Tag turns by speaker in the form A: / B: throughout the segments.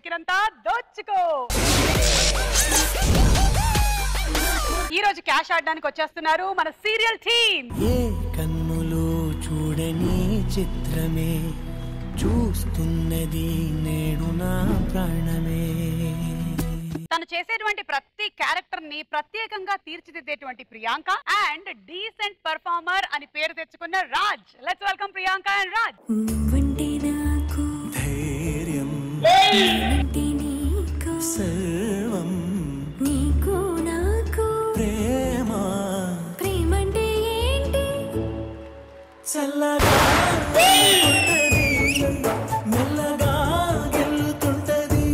A: దొరికినంత దోచుకో. ఈ రోజు క్యాష్ ఆడడానికి వచ్చేస్తున్నారు మన సీరియల్ టీమ్.
B: ఏ కన్నులు చూడని చిత్రమే చూస్తున్నది నేడు నా ప్రాణమే.
A: తను చేసేటువంటి ప్రతి క్యారెక్టర్ ని ప్రత్యేకంగా తీర్చిదిద్దేటువంటి ప్రియాంక అండ్ డీసెంట్ పర్ఫార్మర్ అని పేరు తెచ్చుకున్న Raj. Let's welcome Priyanka and Raj.
B: ధైర్యం సర్వం
C: నీకు నాకు
B: ప్రేమ
C: ప్రేమంటే ఏంటి
B: చల్లగా మెల్లగా గెలుతుంటది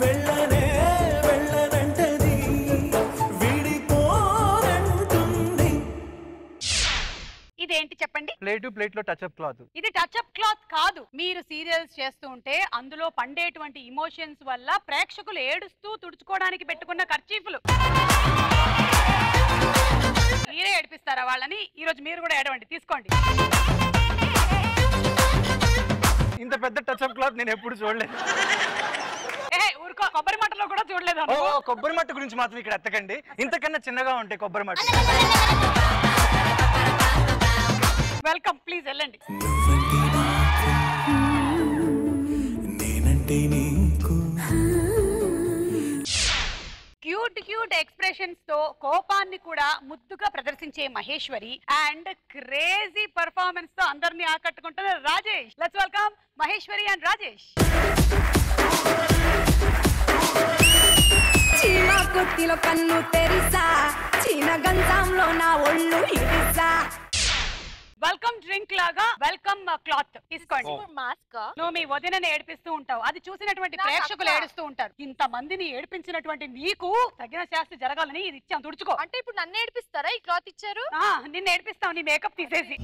B: వెళ్ళనే వెళ్ళనంటది విడిపోనంటుంది.
A: ఇదేంటి చెప్పండి?
D: ప్లేట్ టు ప్లేట్ లో టచ్ అప్ క్లాత్.
A: ఇది టచ్ అప్ క్లాత్ కాదు. మీరు సీరియల్స్ చేస్తూ ఉంటే అందులో పండేటువంటి ఇమోషన్స్ వల్ల ప్రేక్షకులు ఏడుస్తూ తుడుచుకోవడానికి పెట్టుకున్న ఖర్చీఫులు. మీరే ఏడిపిస్తారా వాళ్ళని? ఈ రోజు మీరు కూడా ఏడవండి, తీసుకోండి.
D: ఇంత పెద్ద టచ్ అప్ క్లాత్ నేను ఎప్పుడు చూడలేదు.
A: ఊరుకో, కొబ్బరి మట్టలో కూడా చూడలేదు.
D: కొబ్బరి మట్ట గురించి మాత్రం ఇక్కడ ఎత్తకండి. ఇంతకన్నా చిన్నగా ఉంటాయి కొబ్బరి మట్ట.
A: వెల్కమ్, ప్లీజ్ వెళ్ళండి.
B: నేనంటే నీకు
A: క్యూట్ క్యూట్ ఎక్స్ప్రెషన్స్ తో కోపాన్ని కూడా ముద్దుగా ప్రదర్శించే మహేశ్వరి అండ్ క్రేజీ పర్ఫార్మెన్స్ తో అందరినీ ఆకట్టుకుంటున్న Rajesh. Let's welcome Maheshwari and Rajesh.
C: చీమ కొట్టిలో కన్ను తెరిసా చీన గంధంలో నా ఒళ్ళు ఇరిసా.
A: వెల్కమ్ డ్రింక్ లాగా వెల్కమ్ క్లాత్ తీసుకోండి.
C: మాస్క్
A: నువ్వు మీ వదినని ఏడిపిస్తూ ఉంటావు, అది చూసినటువంటి ప్రేక్షకులు ఏడుస్తూ ఉంటారు. ఇంత మందిని ఏడిపించినటువంటి నీకు తగిన శాస్తి జరగాలని ఇది ఇచ్చాం, తుడుచుకో.
C: అంటే ఇప్పుడు నన్ను ఏడిపిస్తారా? ఈ క్లాత్ ఇచ్చారు.
A: నిన్ను ఏడిపిస్తావు నీ మేకప్ తీసేసి.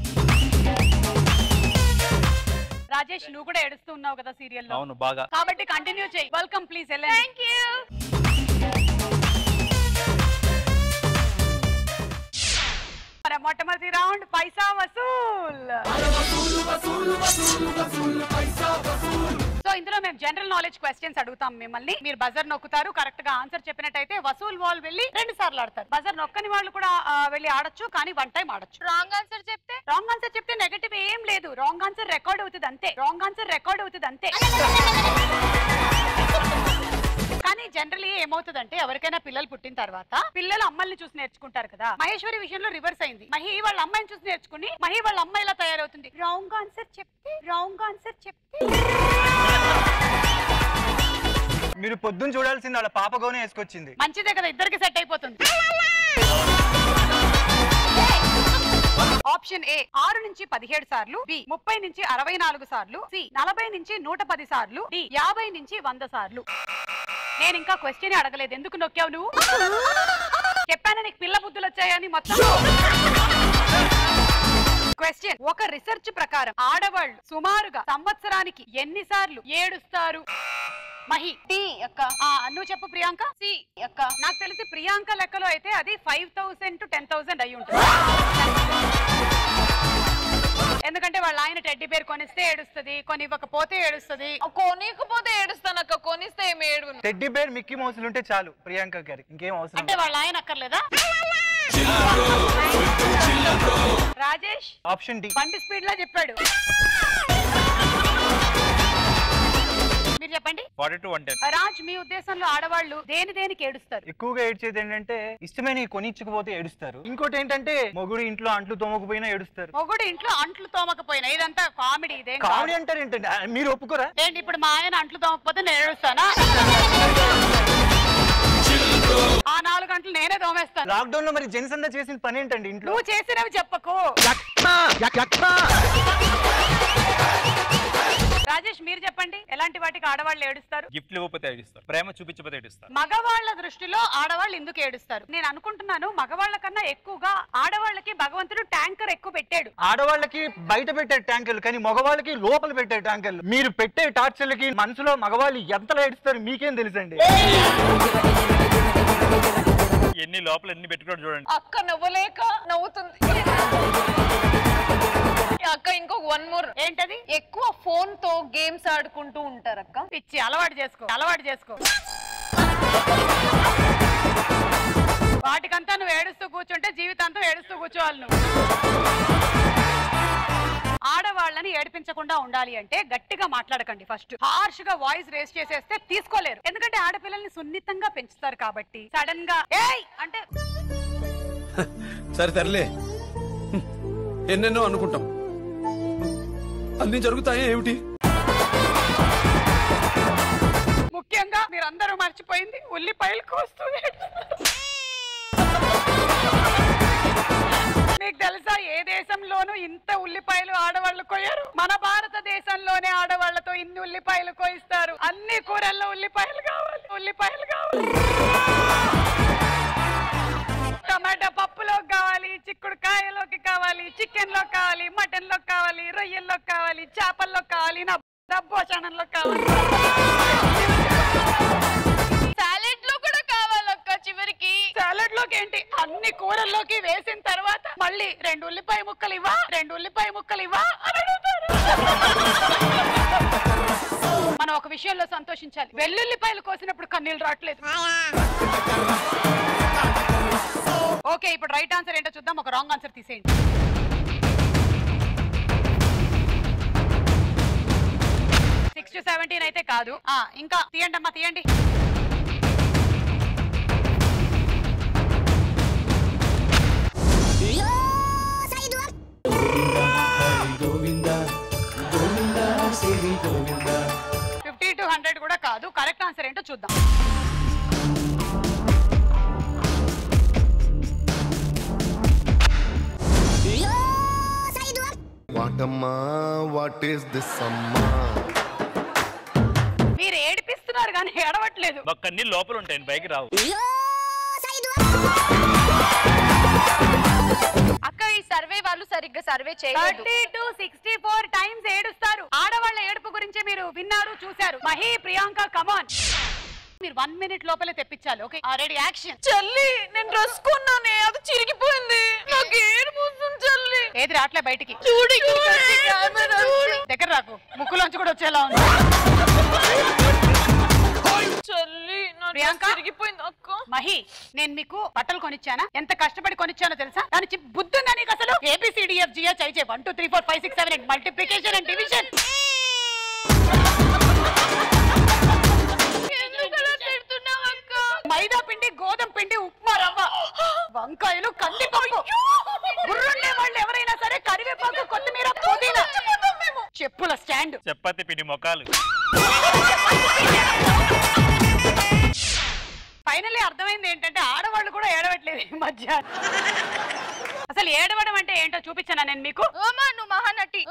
A: రాజేష్, నువ్వు కూడా ఏడుస్తూ ఉన్నావు కదా సీరియల్ లో.
D: అవును, బాగా.
A: కాబట్టి కంటిన్యూ చేయి. వెల్కమ్, ప్లీజ్ వెళ్ళండి.
C: థాంక్యూ.
A: మొట్టమొదటి రౌండ్ పైసా వసూల్. సో ఇందులో మేము జనరల్ నాలెడ్జ్ క్వశ్చన్స్ అడుగుతాం మిమ్మల్ని. మీరు బజర్ నొక్కుతారు, కరెక్ట్ గా ఆన్సర్ చెప్పినట్టయితే వసూల్ వాల్ వెళ్ళి 2 సార్లు ఆడతారు. బజర్ నొక్కని వాళ్ళు కూడా వెళ్ళి ఆడొచ్చు, కానీ 1 టైం ఆడొచ్చు.
C: రాంగ్ ఆన్సర్ చెప్తే
A: నెగటివ్ ఏం లేదు. రాంగ్ ఆన్సర్ రికార్డ్ అవుతుంది అంతే. కానీ జనరలీ ఏమవుతుందంటే ఎవరికైనా పిల్లలు పుట్టిన తర్వాత పిల్లలు అమ్మల్ని చూసి నేర్చుకుంటారు కదా. మహేశ్వరి విషయంలో రివర్స్ అయింది. మహి వాళ్ళ అమ్మాయిని చూసి నేర్చుకుని మహి వాళ్ళ అమ్మాయి ఇలా తయారవుతుంది. రాంగ్ ఆన్సర్ చెప్తే
D: మీరు పొద్దున్న చూడాల్సింది వాళ్ళ పాప గౌనే వేసుకొచ్చింది.
A: మంచిదే కదా, ఇద్దరికి సెట్ అయిపోతుంది. ఆప్షన్ ఏ 6 నుంచి 17 సార్లు, బి 30 నుంచి 64 సార్లు, సి 40 నుంచి 110 సార్లు, డి 50 నుంచి 100 సార్లు. నేను ఇంకా క్వశ్చన్ అడగలేదు, ఎందుకు నొక్కావు నువ్వు? చెప్పాను నీకు పిల్ల బుద్ధులు వచ్చాయని. మొత్తం క్వశ్చన్, ఒక రీసెర్చ్ ప్రకారం ఆడవాళ్ళు సుమారుగా సంవత్సరానికి ఎన్నిసార్లు ఏడుస్తారు? మహి
C: టీ అక్క.
A: నువ్వు చెప్పు ప్రియాంక.
C: సి అక్క.
A: నాకు తెలిసి ప్రియాంక లెక్కలో అయితే అది 5000 to 10,000 అయి ఉంటుంది. ఎందుకంటే వాళ్ళ ఆయన టెడ్డీ బేర్ కొనిస్తే ఏడుస్తుంది, కొనివ్వకపోతే ఏడుస్తుంది.
C: కొనికపోతే ఏడుస్తానక్క, కొనిస్తే ఏమి ఏడు.
D: టెడ్డీ బేర్ మిక్కీ మౌసులు ఉంటే చాలు ప్రియాంక గారి, ఇంకేం అవసరం.
A: అంటే వాళ్ళ ఆయన అక్కర్లేదా? Rajesh
D: option D.
A: బండి స్పీడ్ లా చెప్పాడు. మీరు చెప్పండి.
D: 40 to 110.
A: రాజ్, మీ ఉద్దేశంలో ఆడవాళ్ళు దేనికి ఏడుస్తారు?
D: ఎక్కువగా ఏడ్చేది ఏంటంటే ఇష్టమైన కొనిచ్చకపోతే ఏడుస్తారు. ఇంకోటి ఏంటంటే మొగుడు ఇంట్లో అంట్లు తోమకపోయినా ఏడుస్తారు.
A: మొగుడు ఇంట్లో అంట్లు తోమకపోయినా. ఇదంతా కామెడీ. ఇదేం
D: కామెడీ అంటారు ఏంటంటే, మీరు ఒప్పుకోరా?
A: ఏంటి ఇప్పుడు మా ఆయన అంట్లు తోమకపోతే నేను ఏడుస్తానా? ఆ 4 గంటలు నేనే తోమేస్తాను.
D: లాక్డౌన్ లో మరి జెంట్స్ అంతా చేసిన పని ఏంటండి ఇంట్లో?
A: నువ్వు చేసినవి చెప్పకు. రాజేష్, మీరు చెప్పండి, ఎలాంటి వాటికి ఆడవాళ్ళు ఏడుస్తారు?
E: గిఫ్ట్లు ఇవ్వకపోతే ఏడుస్తారు, ప్రేమ చూపించకపోతే ఏడుస్తారు.
A: మగవాళ్ళ దృష్టిలో ఆడవాళ్ళు ఎందుకు ఏడుస్తారు? నేను అనుకుంటున్నాను మగవాళ్ళ కన్నా ఎక్కువగా ఆడవాళ్ళకి భగవంతుడు ట్యాంకర్ ఎక్కువ పెట్టాడు.
D: ఆడవాళ్ళకి బయట పెట్టే ట్యాంకర్లు, కానీ మగవాళ్ళకి లోపల పెట్టే ట్యాంకర్లు. మీరు పెట్టే టార్చర్లకి మనసులో మగవాళ్ళు ఎంతలా ఏడుస్తారు మీకేం తెలుసండి?
E: ఎన్ని లోపల ఎన్ని పెట్టుకోవడం చూడండి.
C: అక్క నవ్వలేక నవ్వుతుంది. అక్క ఇంకొక
F: వన్ మోర్.
A: ఏంటది?
F: ఎక్కువ ఫోన్ తో గేమ్స్ ఆడుకుంటూ ఉంటారక్క.
A: పిచ్చి అలవాటు చేసుకో. వాటికంతా నువ్వు ఏడుస్తూ కూర్చుంటే జీవితాంతం ఏడుస్తూ కూర్చోవాలి నువ్వు. ఆడవాళ్ళని ఏడిపించకుండా ఉండాలి అంటే గట్టిగా మాట్లాడకండి. ఫస్ట్ హార్ష్ గా వాయిస్ రేస్ చేసేస్తే తీసుకోలేరు. ఎందుకంటే ఆడపిల్లల్ని సున్నితంగా పెంచుతారు కాబట్టి. సడన్ గా ఏయ్ అంటే
G: సరే తరలే, ఎన్నెన్నో అనుకుంటాం, అన్ని జరుగుతాయా ఏమిటి?
A: ముఖ్యంగా మీరందరూ మర్చిపోయింది ఉల్లిపాయలు కోస్తూ. మీకు తెలుసా ఏ దేశంలోనూ ఇంత ఉల్లిపాయలు ఆడవాళ్ళు కోయరు? మన భారతదేశంలోనే ఆడవాళ్లతో ఇన్ని ఉల్లిపాయలు కోయిస్తారు. అన్ని కూరల్లో ఉల్లిపాయలు కావాలి. టమాటా పప్పులోకి కావాలి, చిక్కుడుకాయలోకి కావాలి, చికెన్ లో కావాలి, మటన్ లో కావాలి, రొయ్యల్లో కావాలి, చేపల్లో కావాలి, నా భోజనంలో కావాలి,
F: సాలెడ్ లో కూడా కావాలక్క. చివరికి
A: సాలెడ్ లోకి ఏంటి అన్ని కూరల్లోకి వేసిన తర్వాత మళ్ళీ 2 ఉల్లిపాయ ముక్కలు ఇవ్వా అని అడుగుతారు. మనం ఒక విషయంలో సంతోషించాలి, వెల్లుల్లిపాయలు కోసినప్పుడు కన్నీళ్ళు రావట్లేదు. ఓకే, ఇప్పుడు రైట్ ఆన్సర్ ఏంటో చూద్దాం. ఒక రాంగ్ ఆన్సర్ తీసేయండి. సిక్స్ టు 17 అయితే కాదు. ఇంకా తీయండి అమ్మా, తీయండి.
B: గోవింద గోవింద శ్రీ గోవింద.
A: 50 to 100 కూడా కాదు. కరెక్ట్ ఆన్సర్ ఏంటో చూద్దాం.
H: What is this అమ్మా?
A: మీరు ఏడిపిస్తున్నారు కానీ ఏడవట్లేదు.
E: ఒక్కన్ని లోపల ఉంటాయి, పైకి రావు.
F: అక్క ఈ సర్వే వాళ్ళు సరిగ్గా సర్వే చేయలేదు.
A: 30 to 64 టైమ్స్ ఏడుస్తారు. ఆడవాళ్ళ ఏడుపు గురించి మీరు విన్నారు, చూశారు. మహి, ప్రియాంక, కమాన్. మీరు 1 minute లోపలే తెప్పించాలి. Okay, ready, action.
F: చెల్లి నేను డ్రెస్ కొన్నానే, అది చిరిగిపోయింది. నాకు ఏడుపు వస్తుంది చెల్లి.
A: ఏది రాట్లే బయటికి.
F: చూడు
A: దగ్గర రాకు, ముక్కులోంచి కూడా వచ్చేలా ఉంది.
F: చెల్లి నా
A: ప్రియాంక?
F: డ్రెస్ చిరిగిపోయింది అక్క.
A: మహి, నేను మీకు బట్టలు కొనిచ్చానా? ఎంత కష్టపడి కొనిచ్చానో తెలుసా? దాని బుద్ధి ఉందా నీకు అసలు? ABCDFGH 1 2 3 4 5 6 7 8 multiplication and division. మైదా పిండి, గోధుమ పిండి, ఉప్మా రవ్వ, వంకాయలు, కందిపప్పు. గుర్రుండే వాళ్ళు ఎవరైనా సరే కరివేపాకు, కొత్తిమీర, పుదీనా, చెప్పుల స్టాండ్,
E: చపాతి పిండి మొక్కలు.
A: ఫైనల్లీ అర్థమైంది ఏంటంటే ఆడవాళ్ళు కూడా ఏడవట్లేదు ఈ మధ్య. అసలు ఏడవడం అంటే ఏంటో చూపించానా నేను మీకు?
F: ఓమా నువ్వు మహానటి.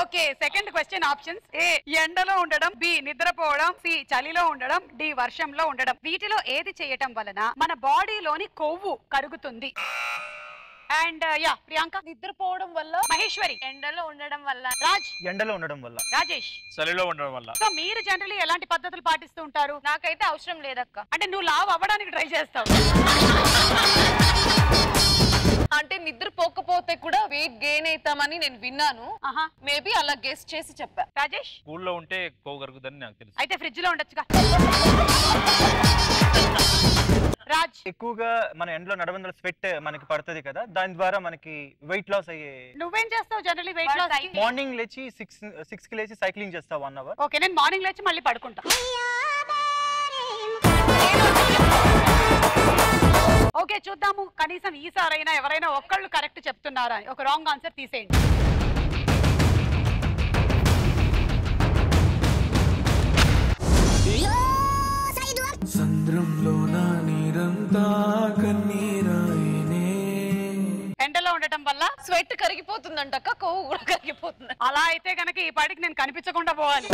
A: Okay, second question options. A ఎండలో ఉండడం, బి నిద్రపోవడం, సి చలిలో ఉండడం, డి వర్షంలో ఉండడం. వీటిలో ఏది చేయటం వలన మన బాడీలోని కొవ్వు కరుగుతుంది? And yeah, Priyanka.
F: నిద్రపోవడం వల్ల.
A: మహేశ్వరి.
F: ఎండలో ఉండడం వల్ల.
A: రాజ్.
D: ఎండలో ఉండడం వల్ల.
A: రాజేష్.
E: చలిలో ఉండడం వల్ల.
A: సో మీరు జనరల్లీ ఎలాంటి పద్ధతులు పాటిస్తూ ఉంటారు?
F: నాకైతే అవసరం లేదక్క.
A: అంటే నువ్వు లావ్ అవ్వడానికి ట్రై చేస్తావు.
F: అంటే నిద్రపోకపోతే కూడా వెయిట్ గెయిన్ అవుతామని నేను విన్నాను. మేబీ అలా గెస్ చేసి చెప్పా.
A: రాజేష్.
E: స్కూల్లో ఉంటే కొవ్వు కరుగుదని నాకు తెలుసు.
A: అయితే ఫ్రిడ్జ్ లో ఉండొచ్చుగా. రాజ్.
D: ఎక్కువగా మన ఎండలో నడవందల స్వెట్ మనకి పడుతుంది కదా, దాని ద్వారా మనకి వెయిట్ లాస్ అయ్యే.
A: నువ్వేం చేస్తావు జనరల్లీ వెయిట్ లాస్?
D: మార్నింగ్ లేచి 6 కి లేచి సైక్లింగ్ చేస్తా 1 hour.
A: ఓకే, నేను మార్నింగ్ లేచి మళ్ళీ పడుకుంటా. ఓకే, చూద్దాము కనీసం ఈసారైనా ఎవరైనా ఒక్కళ్ళు కరెక్ట్ చెప్తున్నారా? ఒక రాంగ్ ఆన్సర్ తీసేయండి.
B: సంద్రంలో నా నీరంతా కన్నీరాయనే.
A: ఎండలో ఉండటం వల్ల
F: స్వెట్ కరిగిపోతుందంట, కొవ్వు కూడా కరిగిపోతుంది.
A: అలా అయితే కనుక ఈ పాటికి నేను కనిపించకుండా పోవాలి.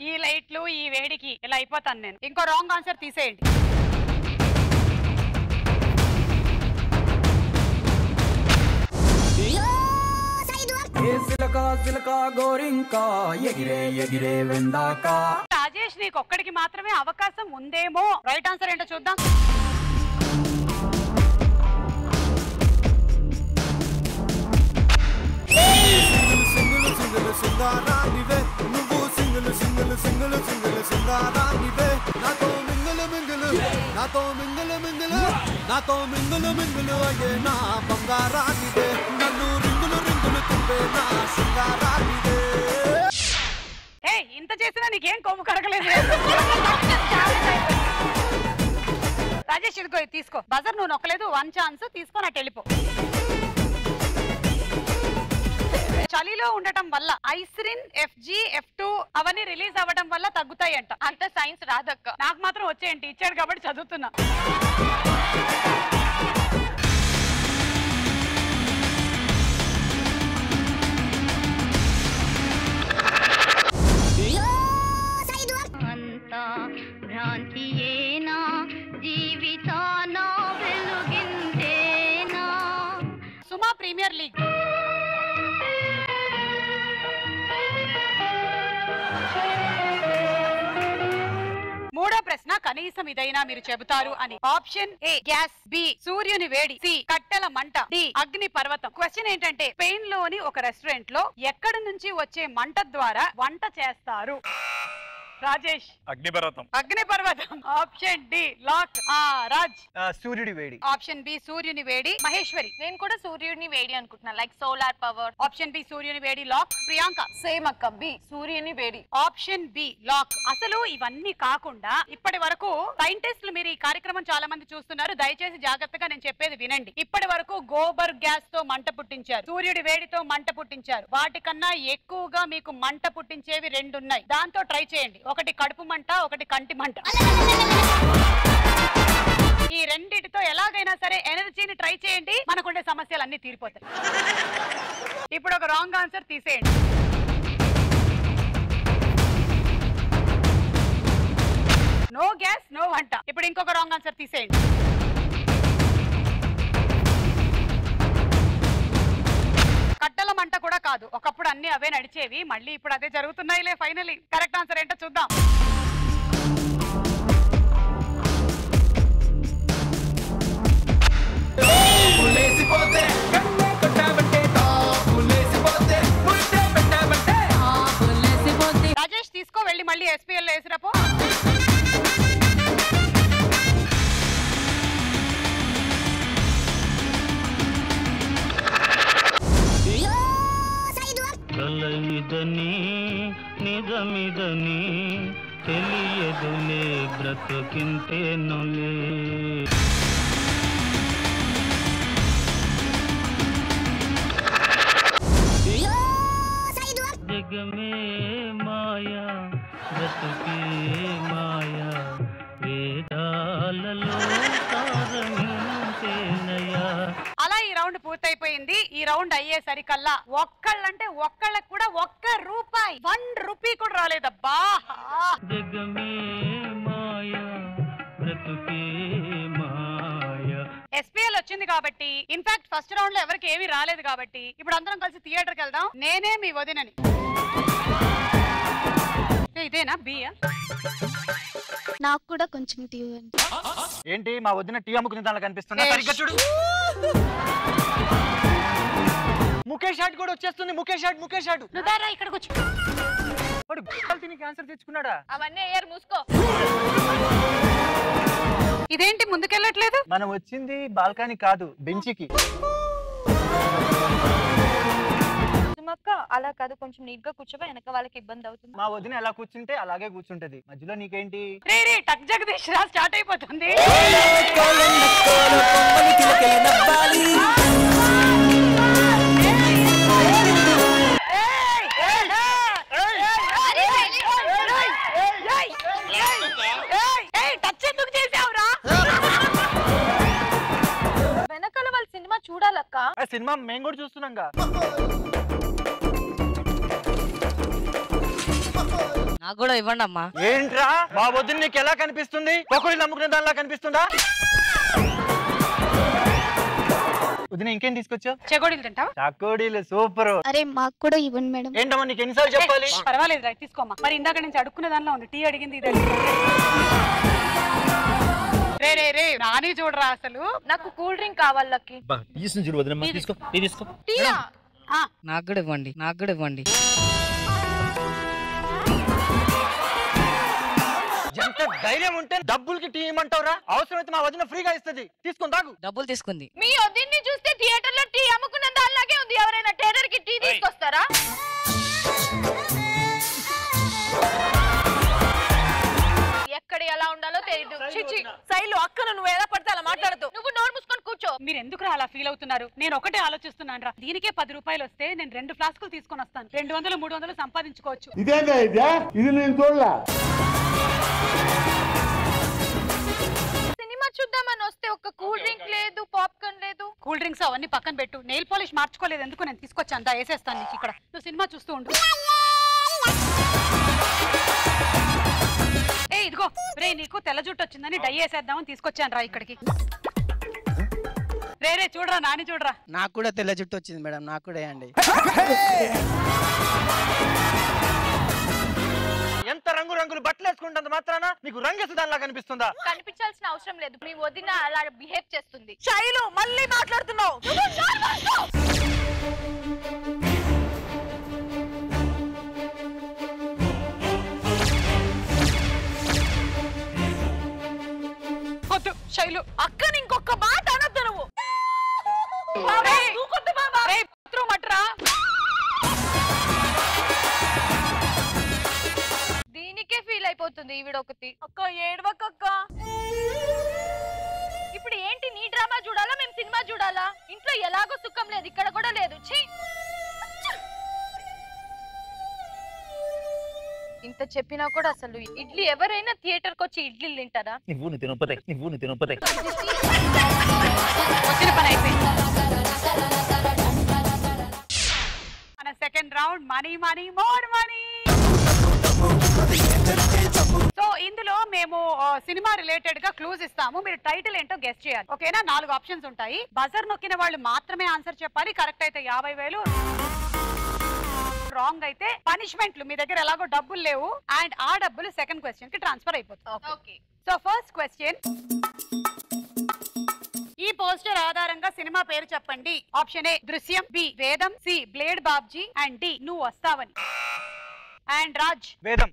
A: ఈ లైట్లు, ఈ వేడికి ఇలా అయిపోతాను నేను. ఇంకో రాంగ్ ఆన్సర్ తీసేయండి. రాజేష్, నీకు ఒక్కడికి మాత్రమే అవకాశం ఉందేమో. రైట్ ఆన్సర్ ఏంటో చూద్దాం.
G: నాతో మింగులు మింగులు అయ్యే నా బంగారానిదే నన్ను రింగులు రింగులు తిప్పే నా సింగారానిదే
A: ఇంత చేసినా నీకేం కొవ్వు కరగలేదు. రాజేష్ ఇదిగో తీసుకో. బజర్ నువ్వు నొక్కలేదు, 1 ఛాన్స్ తీసుకో, నాకు వెళ్ళిపో. చలిలో ఉండటం వల్ల ఐస్రిన్, FG, F2 అవన్నీ రిలీజ్ అవ్వడం వల్ల తగ్గుతాయంట.
F: అంత సైన్స్ రాదక్క.
A: నాకు మాత్రం వచ్చేయండి, ఇచ్చాడు కాబట్టి చదువుతున్నా. సుమా ప్రీమియర్ లీగ్. మూడో ప్రశ్న కనీసం ఇదైనా మీరు చెబుతారు అని. ఆప్షన్ ఏ గ్యాస్, బి సూర్యుని వేడి, సి కట్టెల మంట, డి అగ్ని పర్వతం. క్వశ్చన్ ఏంటంటే స్పెయిన్ లోని ఒక రెస్టారెంట్ లో ఎక్కడి నుంచి వచ్చే మంట ద్వారా వంట చేస్తారు? రాజేష్
E: అగ్నిపర్వతం.
A: అగ్నిపర్వతం. Option D lock. రాజ్
D: సూర్యుడి వేడి.
A: ఆప్షన్ బి సూర్యుని వేడి. మహేశ్వరి
F: నేను కూడా సూర్యుడిని వేడి అనుకుంటున్నా, like solar power.
A: Option B సూర్యుని వేడి లాక్. ప్రియాంక
F: సేమ్ అక్క, బి సూర్యుని వేడి.
A: Option B lock. అసలు ఇవన్నీ కాకుండా ఇప్పటి వరకు సైంటిస్టులు, మీరు ఈ కార్యక్రమం చాలా మంది చూస్తున్నారు, దయచేసి జాగ్రత్తగా నేను చెప్పేది వినండి. ఇప్పటి వరకు గోబర్ గ్యాస్ తో మంట పుట్టించారు, సూర్యుడి వేడితో మంట పుట్టించారు. వాటికన్నా ఎక్కువగా మీకు మంట పుట్టించేవి 2 ఉన్నాయి. దాంతో ట్రై చేయండి. ఒకటి కడుపు మంట, ఒకటి కంటి మంట. ఈ రెండిటితో ఎలాగైనా సరే ఎనర్జీని ట్రై చేయండి, మనకుండే సమస్యలు అన్ని తీరిపోతాయి. ఇప్పుడు ఒక రాంగ్ ఆన్సర్ తీసేయండి. నో గ్యాస్, నో వంట. ఇప్పుడు ఇంకొక రాంగ్ ఆన్సర్ తీసేయండి. కట్టెల మంట కూడా కాదు. ఒకప్పుడు అన్ని అవే నడిచేవి, మళ్ళీ ఇప్పుడు అదే జరుగుతున్నాయిలే. ఫైనలీ కరెక్ట్ ఆన్సర్ ఏంటో చూద్దాం. రాజేష్ తీసుకో, వెళ్ళి మళ్ళీ SPL లో వేసిరపో.
H: కలయిదని నిజమిదని తెలియదులే బ్రతుకింతేనులే. జగమే మాయా బ్రతుకే మాయా వేదాలలో సారమింతేనయా.
A: అలా ఈ రౌండ్ పూర్తయిపోయింది. ఈ రౌండ్ అయ్యేసరికల్లా ఒక్కళ్ళంటే ఒక్కళ్ళకి కూడా ₹1, 1 రూపీ కూడా రాలేదబ్బా.
H: జగమే మాయా బ్రతుకే మాయా.
A: SPL వచ్చింది కాబట్టి, ఇన్ఫాక్ట్ ఫస్ట్ రౌండ్ లో ఎవరికి ఏమీ రాలేదు కాబట్టి, ఇప్పుడు అందరం కలిసి థియేటర్కి వెళ్దాం. నేనే మీ వదినని. ఇదేనా బియ్య?
I: నాకు కూడా కొంచెం టీ.
D: ఏంటి మా వదిన టీ అమ్ముకునే దానిలో కనిపిస్తున్నా? సరిగ్గా చూడు. ముఖేష్ హాట్ కూడా వచ్చేస్తుంది. Mukesh hot, Mukesh hot.
A: ఇక్కడికి వచ్చి
D: వాడు గుట్టలు తిని క్యాన్సర్ తెచ్చుకున్నాడా?
F: అవన్నీ అయ్యారు, మూసుకో.
A: ఇదేంటి ముందుకెళ్ళట్లేదు?
D: మనం వచ్చింది బాల్కనీ కాదు, బెంచికి.
F: సుమక్క అలా కాదు, కొంచెం నీట్ గా కూర్చోవా, వెనక వాళ్ళకి ఇబ్బంది అవుతుంది.
D: మా వదిన ఎలా కూర్చుంటే అలాగే కూర్చుంటది. మధ్యలో నీకేంటి?
A: రే టక్ జగదీష్ రా, స్టార్ట్ అయిపోతుంది. టచ్ ఎందుకు చేసావురా?
F: వెనకాల వాళ్ళ సినిమా చూడాలక్క.
D: సినిమా మేము కూడా చూస్తున్నాంగా.
J: నాకు కూడా ఇవ్వండి అమ్మా.
D: ఏంట్రా మా వదిన నీకు ఎలా కనిపిస్తుంది? ఒకరి నమ్ముకునే దానిలా కనిపిస్తుందా? వదిన ఇంకేం తీసుకొచ్చావు?
A: చెగోడీలు తింటావా?
D: చకోడీలు సూపర్.
I: అరే మాకు కూడా ఇవ్వండి మేడం.
D: ఏంటమ్మా నీకు ఎన్నిసార్లు చెప్పాలి?
A: పర్వాలేదు రైట్ తీసుకోమ్మా. మరి ఇందాక నుంచి అడుక్కునే దానిలో ఉంది, టీ అడిగింది ఇది. రే రే రే నాని చూడరా అసలు.
F: నాకు కూల్ డ్రింక్ కావాలకి.
A: టీయా?
J: నాకు కూడా ఇవ్వండి, నాకు కూడా ఇవ్వండి.
D: ఎంత ధైర్యం ఉంటే డబ్బులకి టీ ఇమ్మంటావురా? అవసరమైతే మా వదిన ఫ్రీగా ఇస్తుంది, తీసుకుని తాగు.
J: డబ్బులు తీసుకుంది.
F: మీ వదిన్ని చూస్తే థియేటర్ లో టీ అమ్ముకున్న దానిలాగే ఉంది. ఎవరైనా థియేటర్ కి టీ తీసుకొస్తారా? ఎక్కడ ఎలా ఉండాలో తెలియదు. శైలు అక్కను నువ్వు ఎలా పడితే అలా మాట్లాడదు. నువ్వు నోరు మూసుకొని కూర్చో.
A: మీరు ఎందుకు అలా ఫీల్ అవుతున్నారు? నేను ఒకటే ఆలోచిస్తున్నాను రా, దీనికే 10 రూపాయలు వస్తే నేను 2 ఫ్లాస్కులు తీసుకొని వస్తాను. 200 300 సంపాదించుకోవచ్చు.
K: ఇది నేను చూడలా.
F: సినిమా చూద్దామని వస్తే ఒక కూల్ డ్రింక్ లేదు, పాప్కార్న్ లేదు.
A: కూల్ డ్రింక్స్ అవన్నీ పక్కన పెట్టు. నెయిల్ పాలిష్ మార్చుకోలేదు ఎందుకు? నేను తీసుకొచ్చాను దా, వేసేస్తాను నీకు ఇక్కడ. నువ్వు సినిమా చూస్తూ ఉండు. ఏ ఇదిగో రే, నీకు తెల్ల జుట్టు వచ్చిందని డై వేసేద్దామని తీసుకొచ్చాను రా ఇక్కడికి. రే చూడరా, నాని చూడరా.
L: నాకు కూడా తెల్ల జుట్టు వచ్చింది మేడం, నాకు కూడా వేయండి.
D: ఎంత రంగులు బట్టలు వేసుకుంటంత మాత్రాన నీకు రంగేసుదానిలా కనిపిస్తుందా?
F: కనిపించాల్సిన అవసరం లేదు. మీ వదిన అలా బిహేవ్ చేస్తుంది. శైలు మళ్ళీ మాట్లాడుతున్నావు.
A: వద్దు శైలు,
F: అక్కని ఇంకొక మాట అనొద్దు నువ్వు. దీనికే ఫీల్ అయిపోతుంది ఈవిడ ఒకటి. అక్క ఏడవకక్క. ఇప్పుడు ఏంటి, నీ డ్రామా చూడాలా మేము సినిమా చూడాలా? ఇంట్లో ఎలాగో సుఖం లేదు, ఇక్కడ కూడా లేదు. ఛీ, ఇంత చెప్పినా కూడా అసలు ఇడ్లీ ఎవరైనా థియేటర్ కి వచ్చి ఇడ్లీలు తింటారా?
E: నువ్వు తినపదే.
A: వచ్చిన పని అయిపోయింది. మన second round money more money. So ఇందులో మేము సినిమా రిలేటెడ్ గా క్లూజ్ ఇస్తాము. మీరు టైటిల్ ఏంటో గెస్ చేయాలి. ఓకేనా? 4 ఆప్షన్స్ ఉంటాయి. బజర్ నొక్కిన వాళ్ళు మాత్రమే ఆన్సర్ చెప్పాలి. కరెక్ట్ అయితే 50,000, రాంగ్ అయితే పనిష్మెంట్లు. మీ దగ్గర ఎలాగో డబ్బులు లేవు అండ్ ఆ డబ్బులు సెకండ్ క్వశ్చన్ కి ట్రాన్స్ఫర్ అయిపోతాయి. సో ఫస్ట్ క్వశ్చన్, ఈ పోస్టర్ ఆధారంగా సినిమా పేరు చెప్పండి. Option A Drishyam, B Vedam, C blade Babji and D Nuvvu Vastavani. And Raj
D: వేదం.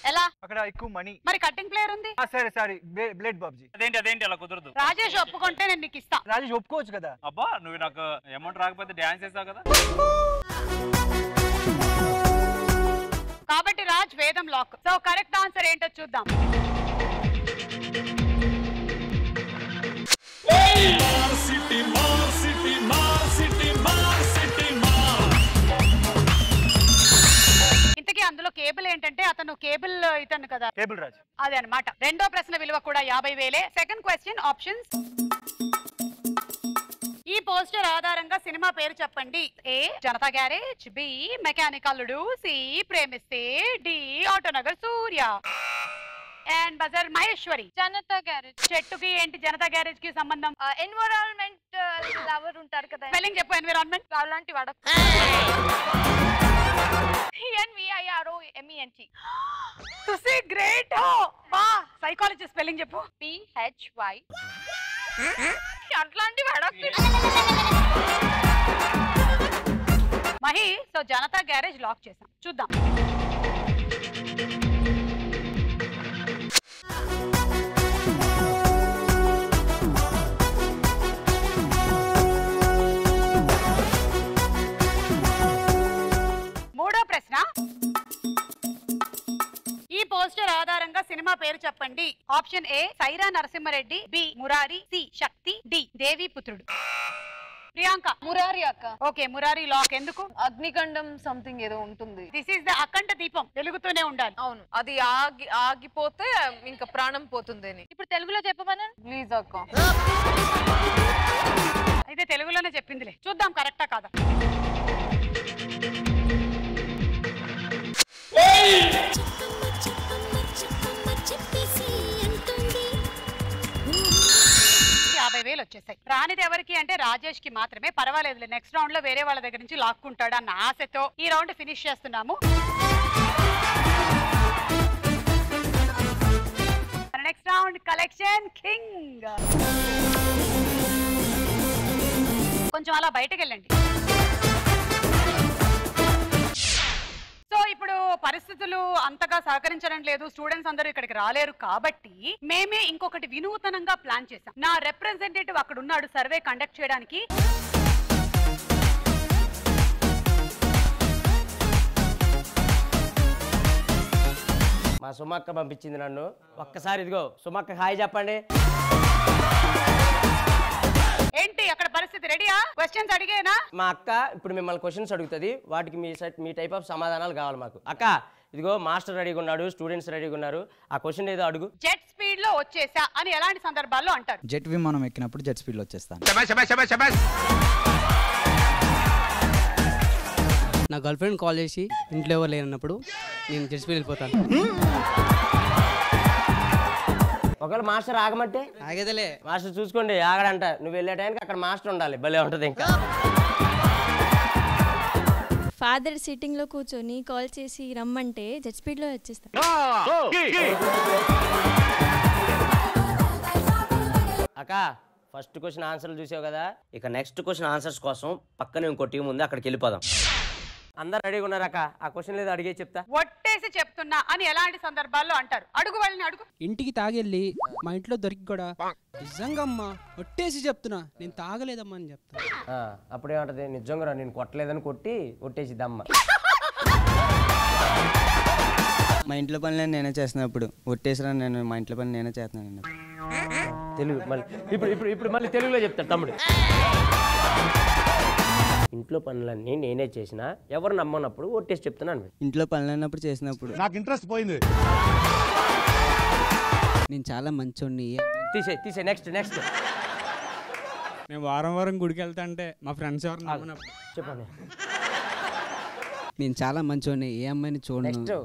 A: ఎలా?
D: అక్కడ ఎక్కువ మనీ.
A: మరి కట్టింగ్ ప్లేయర్ ఉంది.
D: సరే బ్లేడ్ బాబ్జీ.
E: అదేంటి అలా కుదరదు.
A: రాజేష్ ఒప్పుకుంటే నేను నీకు ఇస్తా.
D: రాజేష్ ఒప్పుకోవచ్చు కదా.
E: అబ్బా నువ్వు నాకు అమౌంట్ రాకపోతే డాన్స్ చేసావు కదా.
A: కాబట్టి రాజ్ వేదం లాక్. సో కరెక్ట్ ఆన్సర్ ఏంటో చూద్దాం. ఇంతకీ అందులో కేబుల్ ఏంటంటే అతను కేబుల్ ఇతను కదా,
D: కేబుల్ రాజ్.
A: అదే అన్నమాట. రెండో ప్రశ్న విలువ కూడా 50,000. సెకండ్ క్వశ్చన్ ఆప్షన్స్, ఈ పోస్టర్ ఆధారంగా సినిమా పేరు చెప్పండి. A Janatha garage, B mechanic Alludu, C Premiste, D Autonagar Surya. And buzzer Maheshwari.
F: Janatha garage.
A: చెట్టుకి ఏంటి జనతా గ్యారేజ్ కి సంబంధం?
F: ఎన్విరాన్మెంట్ లవర్ ఉంటారు కదా.
A: స్పెల్లింగ్ చెప్పు. ఎన్విరాన్మెంట్
F: అలాంటి వాడ. NVIROMENT.
A: తుసి గ్రేట్. వా సైకాలజీ స్పెల్లింగ్ చెప్పు.
F: PHY. అట్లాంటి వాడొచ్చు.
A: Mahi. So Janatha garage lock చేసాం. చూద్దాం. మూడో ప్రశ్న, ఈ పోస్టర్ ఆధారంగా సినిమా పేరు చెప్పండి. Option A Sye Raa Narasimha Reddy, B Murari, C Shakti, D Devi Putrudu. Priyanka.
F: Murari అక్క.
A: Okay Murari lock. ఎందుకు?
F: అగ్నికండం సంథింగ్ ఏదో ఉంటుంది.
A: దిస్ ఈస్ ద అఖండ దీపం, వెలుగుతూనే ఉండాలి.
F: అవును, అది ఆగిపోతే ఇంకా ప్రాణం పోతుంది అని. ఇప్పుడు తెలుగులో చెప్పమన్నా ప్లీజ్ అక్క.
A: అయితే తెలుగులోనే చెప్పిందిలే, చూద్దాం కరెక్టా కాదా. వచ్చేసాయి. రానిది ఎవరికి అంటే రాజేష్ కి మాత్రమే. పర్వాలేదు, నెక్స్ట్ రౌండ్ లో వేరే వాళ్ళ దగ్గర నుంచి లాక్కుంటాడు అన్న ఆశతో ఈ రౌండ్ ఫినిష్ చేస్తున్నాము. Next round collection king. కొంచెం అలా బయటకు వెళ్ళండి. సో ఇప్పుడు పరిస్థితులు అంతగా సహకరించడం లేదు, స్టూడెంట్స్ అందరూ ఇక్కడికి రాలేరు కాబట్టి మేమే ఇంకొకటి వినూతనంగా ప్లాన్ చేశాం. నా రిప్రజెంటేటివ్ అక్కడ ఉన్నాడు సర్వే కండక్ట్ చేయడానికి.
M: మా సుమక్క పంపించింది నన్ను. ఒక్కసారి ఇదిగో సుమక్క హాయ్ చెప్పండి.
A: ఏంటి అక్కడ పరిస్థితి రెడీయా? క్వశ్చన్స్ అడిగేనా?
M: మా అక్క ఇప్పుడు మిమ్మల్ని క్వశ్చన్స్ అడుగుతుంది, వాటికి మీ టైప్ ఆఫ్ సమాధానాలు కావాలి మాకు. అక్క ఇదిగో మాస్టర్ రెడీగా ఉన్నాడు, స్టూడెంట్స్ రెడీగా ఉన్నారు, ఆ క్వశ్చన్ ఏదో అడుగు.
A: జెట్ స్పీడ్ లో వచ్చేసా అని ఎలాంటి సందర్భాల్లో అంటారు?
N: జెట్ విమానం ఎక్కినప్పుడు జెట్ స్పీడ్ లో వచ్చేస్తాను.
O: నా గర్ల్ ఫ్రెండ్ కాల్ చేసి ఇంట్లో ఎవరు లేనప్పుడు నేను జెట్ స్పీడ్ వెళ్ళిపోతాను.
M: ఒకవేళ మాస్టర్ ఆగమంటే
O: ఆగేదలే.
M: మాస్టర్ చూసుకోండి ఆగడంట. నువ్వు వెళ్ళే టైంకి అక్కడ మాస్టర్ ఉండాలి, భలే ఉంటుంది. ఇంకా
P: ఫాదర్ సిట్టింగ్ లో కూర్చొని కాల్ చేసి రమ్మంటే జెట్ స్పీడ్ లో వచ్చేస్తా.
M: అక్క ఫస్ట్ క్వశ్చన్ ఆన్సర్లు చూసావు కదా, ఇక నెక్స్ట్ క్వశ్చన్ ఆన్సర్స్ కోసం పక్కనే ఇంకో టీం ఉంది, అక్కడికి వెళ్ళిపోదాం. అందరు రెడీగా ఉన్నారు అక్క? ఆ క్వశ్చన్ లేదు అడిగే చెప్తా.
A: ఒట్టేసి చెప్తున్నా అని ఎలాంటి సందర్భాల్లో అంటారు? అడుగు వాళ్ళని అడుగు.
O: ఇంటికి తాగెళ్ళి మా ఇంట్లో దొరికి కూడా నిజంగా అమ్మా ఒట్టేసి చెప్తున్నా నేను తాగలేదమ్మా అని చెప్తా.
M: అప్పుడేమంటది? నిజంగా నేను కొట్టలేదని కొట్టి ఒట్టేసిద్దమ్మ.
N: మా ఇంట్లో పనులు నేనే చేస్తున్నప్పుడు ఒట్టేసిరా, నేను మా ఇంట్లో పని నేనే చేస్తున్నాను.
M: తెలుగు మళ్ళీ ఇప్పుడు మళ్ళీ తెలుగులో చెప్తాడు తమ్ముడు. ఇంట్లో పనులన్నీ నేనే చేసిన, ఎవరు నమ్మనప్పుడు ఒట్టేసి చెప్తున్నాను.
N: ఇంట్లో పనులు అన్నప్పుడు చేసినప్పుడు
K: నాకు ఇంట్రెస్ట్ పోయింది.
O: నేను చాలా మంచోడిని.
M: తీసే నెక్స్ట్
O: నేను వారం గుడికి వెళ్తా అంటే మా ఫ్రెండ్స్ ఎవరు నమ్మనప్పుడు
M: చెప్పండి.
O: నేను చాలా మంచోడిని, ఏ అమ్మాయిని చూడను.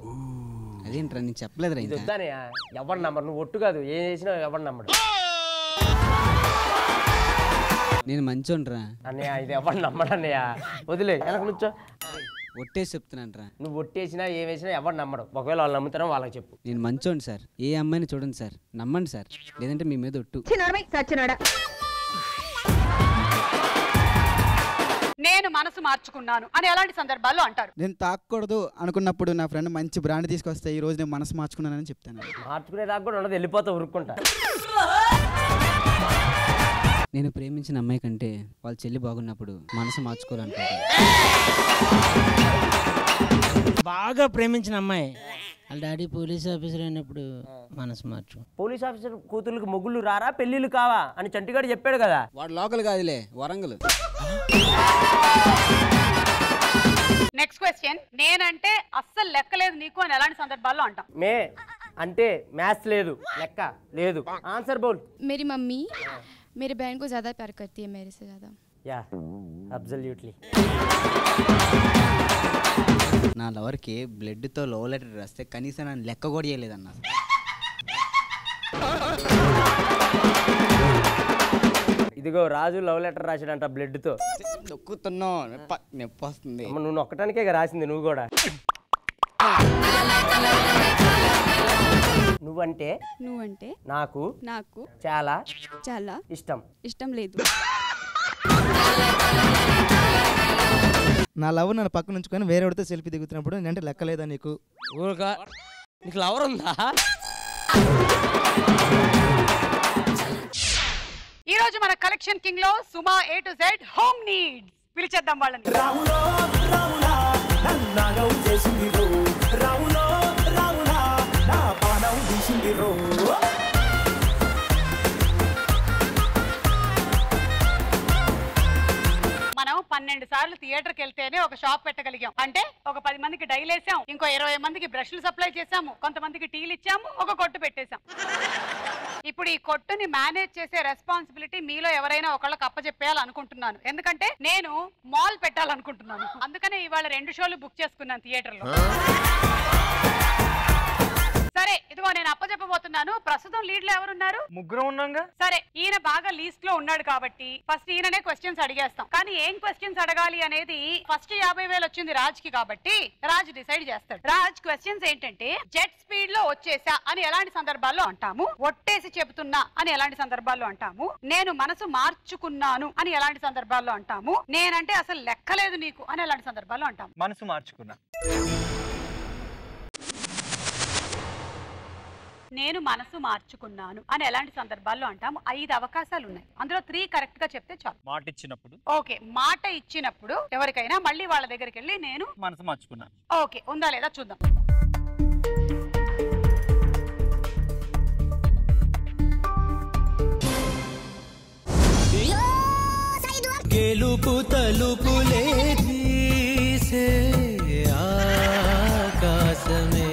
O: అదేంట్రా నేను చెప్పలేదురా.
M: వద్దానయ్యా, ఎవరు నమ్మరు. నువ్వు ఒట్టు కాదు ఏం చేసినా ఎవరు నమ్మడు.
O: నేను మంచోడ్రా
M: అన్నయ్య, ఇది ఎవరు నమ్మడన్నయ్య. వదిలే వెనక నుంచో.
O: ఒట్టేసి చెప్తున్నాను రా.
M: నువ్వు ఒట్టేసినా ఏం వేసినా ఎవరు నమ్మడు. ఒకవేళ వాళ్ళు నమ్ముతారో వాళ్ళకి చెప్పు.
O: నేను మంచోండి సార్, ఏ అమ్మాయిని చూడండి సార్, నమ్మండి సార్, లేదంటే మీ మీద ఒట్టు.
A: నేను మనసు మార్చుకున్నాను అని ఎలాంటి సందర్భాల్లో అంటారు?
N: నేను తాకూడదు అనుకున్నప్పుడు నా ఫ్రెండ్ మంచి బ్రాండ్ తీసుకొస్తే ఈ రోజు నేను మనసు మార్చుకున్నానని చెప్తాను.
M: మార్చుకునే దాకా కూడా ఉండదు, వెళ్ళిపోతా ఉరుక్కుంటా.
O: నేను ప్రేమించిన అమ్మాయి కంటే వాళ్ళ చెల్లి బాగున్నప్పుడు మనసు మార్చుకోవాలనుకుంటాను.
Q: బాగా ప్రేమించిన అమ్మాయి వాళ్ళ డాడీ పోలీస్ ఆఫీసర్ అయినప్పుడు మనసు మార్చు.
M: పోలీస్ ఆఫీసర్ కూతుర్లకు మొగుళ్ళు రారా, పెళ్లిళ్ళు కావా అని చంటిగాడు చెప్పాడు కదా.
O: వాడు లోకల్ కాదులే, వరంగల్.
A: Next question. నేనంటే అస్సలు లెక్కలేదు నీకు అని ఎలాంటి సందర్భాల్లో అంటాం?
M: మే అంటే మ్యాథ్స్ లేదు, లెక్క లేదు. ఆన్సర్ బోల్.
I: मेरी मम्मी मेरे बहन को ज्यादा प्यार करती है मेरे से ज्यादा.
M: Yeah absolutely.
N: నా లవర్కి బ్లడ్తో లవ్ లెటర్ రాస్తే కనీసం నన్ను లెక్క కూడా చేయలేదన్న.
M: ఇదిగో రాజు లవ్ లెటర్ రాసాడంట బ్లడ్తో.
N: నొక్కుతున్నావు, నొప్పి వస్తుంది.
M: నువ్వు నొక్కటానికే రాసింది నువ్వు కూడా. నువ్వంటే నాకు చాలా
I: చాలా
M: ఇష్టం
I: లేదు.
N: నా లవ్ నన్ను పక్కన ఉంచుకొని వేరేవాడితో సెల్ఫీ దిగుతున్నప్పుడు నేనంటే లెక్కలేదా నీకు?
M: ఊరుగా, నీకు లవర్ ఉందా?
A: ఈ రోజు మన కలెక్షన్ కింగ్ లో Suma A to Z home needs. పిలిచేద్దాం వాళ్ళని. మనం 12 సార్లు థియేటర్కి వెళ్తేనే ఒక షాప్ పెట్టగలిగాం. అంటే ఒక 10 మందికి డైల్ వేసాం, ఇంకో 20 మందికి బ్రష్లు సప్లై చేసాము, కొంతమందికి టీలు ఇచ్చాము, ఒక కొట్టు పెట్టేశాం. ఇప్పుడు ఈ కొట్టుని మేనేజ్ చేసే రెస్పాన్సిబిలిటీ మీలో ఎవరైనా ఒకళ్ళకి అప్పచెప్పేయాలనుకుంటున్నాను. ఎందుకంటే నేను మాల్ పెట్టాలనుకుంటున్నాను. అందుకనే ఇవాళ 2 షోలు బుక్ చేసుకున్నాను థియేటర్లో. సరే ఇదిగో నేను అప్పచెప్పబోతున్నాను. ప్రస్తుతం లీడ్ లో ఎవరున్నారు?
D: ముగ్గురు ఉన్నాగా.
A: సరే ఈయన బాగా లీస్ట్ లో ఉన్నాడు కాబట్టి ఫస్ట్ ఈయననే క్వశ్చన్స్ అడిగేస్తాం. కానీ ఏం క్వశ్చన్స్ అడగాలి అనేది ఫస్ట్ 50,000 వచ్చింది రాజ్ కి కాబట్టి రాజ్ డిసైడ్ చేస్తాడు. రాజ్ క్వశ్చన్స్ ఏంటంటే జెట్ స్పీడ్ లో వచ్చేసా అని ఎలాంటి సందర్భాల్లో అంటాము, ఒట్టేసి చెబుతున్నా అని ఎలాంటి సందర్భాల్లో అంటాము, నేను మనసు మార్చుకున్నాను అని ఎలాంటి సందర్భాల్లో అంటాము, నేనంటే అసలు లెక్కలేదు నీకు అని ఎలాంటి సందర్భాల్లో అంటాము.
D: మనసు మార్చుకున్నా.
A: నేను మనసు మార్చుకున్నాను అని ఎలాంటి సందర్భాల్లో అంటాము? 5 అవకాశాలు ఉన్నాయి, అందులో 3 కరెక్ట్ గా చెప్తే చాలు.
E: మాట ఇచ్చినప్పుడు.
A: ఓకే, మాట ఇచ్చినప్పుడు ఎవరికైనా మళ్ళీ వాళ్ళ దగ్గరికి వెళ్ళి నేను
E: మనసు మార్చుకున్నాను.
A: ఓకే, ఉందా లేదా చూద్దాం.
B: గెలుపు తలుపులే తీసే ఆకాశమే.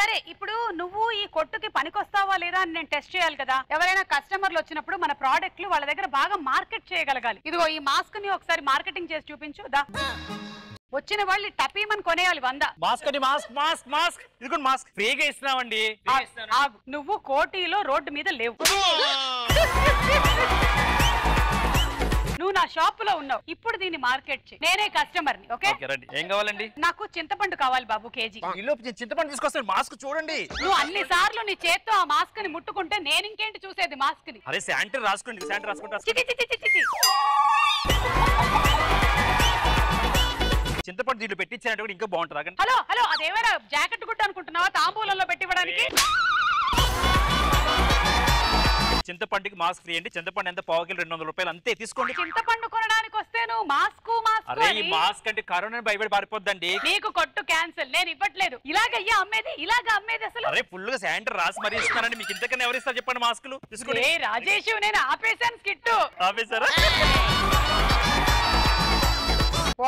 A: సరే, ఇప్పుడు నువ్వు ఈ కొట్టుకి పనికొస్తావా లేదా అని నేను టెస్ట్ చేయాలి కదా. ఎవరైనా కస్టమర్లు వచ్చినప్పుడు మన ప్రోడక్ట్లు వాళ్ళ దగ్గర బాగా మార్కెట్ చేయగలగాలి. ఇదిగో ఈ మాస్క్ ని ఒకసారి మార్కెటింగ్ చేసి చూపించు. దా, వచ్చిన వాళ్ళు టపీమని కొనేయాలి 100.
E: మాస్క్ అండి, మాస్క్ మాస్క్ మాస్క్. ఇది మాస్క్ ఫ్రీగా ఇస్తున్నామండి.
A: నువ్వు కోటిలో రోడ్డు మీద లేవు, నువ్వు నా షాప్ లో ఉన్నావు. ఇప్పుడు దీన్ని మార్కెట్ చేయి, నేనే కస్టమర్ ని. ఓకే,
E: ఏం కావాలండి?
A: నాకు చింతపండు కావాలి బాబు, కేజీ.
E: చింతపండు తీసుకొస్తాను. మాస్క్ చూడండి.
A: నువ్వు అన్ని సార్లు నీ చేత్తో ఆ మాస్క్ ని ముట్టుకుంటే నేను ఇంకేంటి చూసేది మాస్క్ ని?
E: అరే శానిటరీ రాసుకోండి, శానిటరీ రాసుకుంటా. చింతపండు దీంట్లో పెట్టించారంటే కూడా ఇంకా బాగుంటుంది.
A: హలో హలో, అదేమైనా జాకెట్ గుడ్డ అనుకుంటున్నావా తాంబూలంలో పెట్టివ్వడానికి?
E: చింతపండుకి మాస్క్ ఫ్రీ అండి. చింతపండు ఎంత? పావు కిలో 200 రూపాయలు అంతే, తీసుకోండి.
A: చింతపండు కొనడానికి వస్తే నువ్వు మాస్క్ మాస్క్.
E: అరే ఈ మాస్క్ అంటే కరోనా భయపడి పారిపోద్దండి.
A: నీకు కొట్టు క్యాన్సిల్, నేను ఇవ్వట్లేదు. ఇలాగయ్యా అమ్మేది, ఇలాగ అమ్మేది అసలు.
E: అరే ఫుల్ గా శానిటరీ రాసి మరీ ఇస్తున్నారండి. మీకు ఇంతకన్నా ఎవరు ఇస్తారు చెప్పండి మాస్కులు? తీసుకోండి.
A: రాజేష్, నేను ఆపేశాను స్కిట్టు.
E: ఆపేశారా?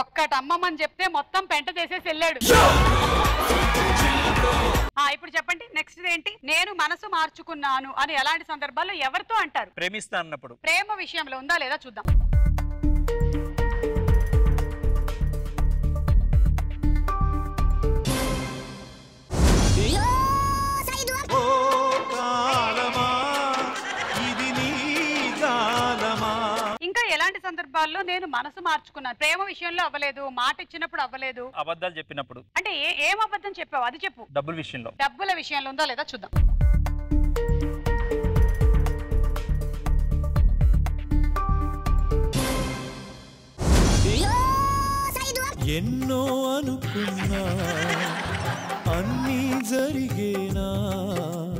A: ఒక్కటమ్మమని చెప్తే మొత్తం పెంట చేసేసి వెళ్ళాడు. ఇప్పుడు చెప్పండి నెక్స్ట్ ఏంటి? నేను మనసు మార్చుకున్నాను అని ఎలాంటి సందర్భాల్లో ఎవరితో అంటారు?
E: ప్రేమిస్తా అన్నప్పుడు.
A: ప్రేమ విషయంలో ఉందా లేదా చూద్దాం. ఇంకా ఎలాంటి సందర్భాల్లో నేను మనసు మార్చుకున్నాను? ప్రేమ విషయంలో అవ్వలేదు, మాట ఇచ్చినప్పుడు అవ్వలేదు,
E: అబద్ధాలు చెప్పినప్పుడు.
A: అంటే ఏం అబద్ధం చెప్పావు అది చెప్పు.
E: డబ్బుల విషయంలో.
A: డబ్బుల విషయంలో ఉందా లేదా చూద్దాం.
B: ఎన్నో అనుకున్నా అన్నీ జరిగేనా.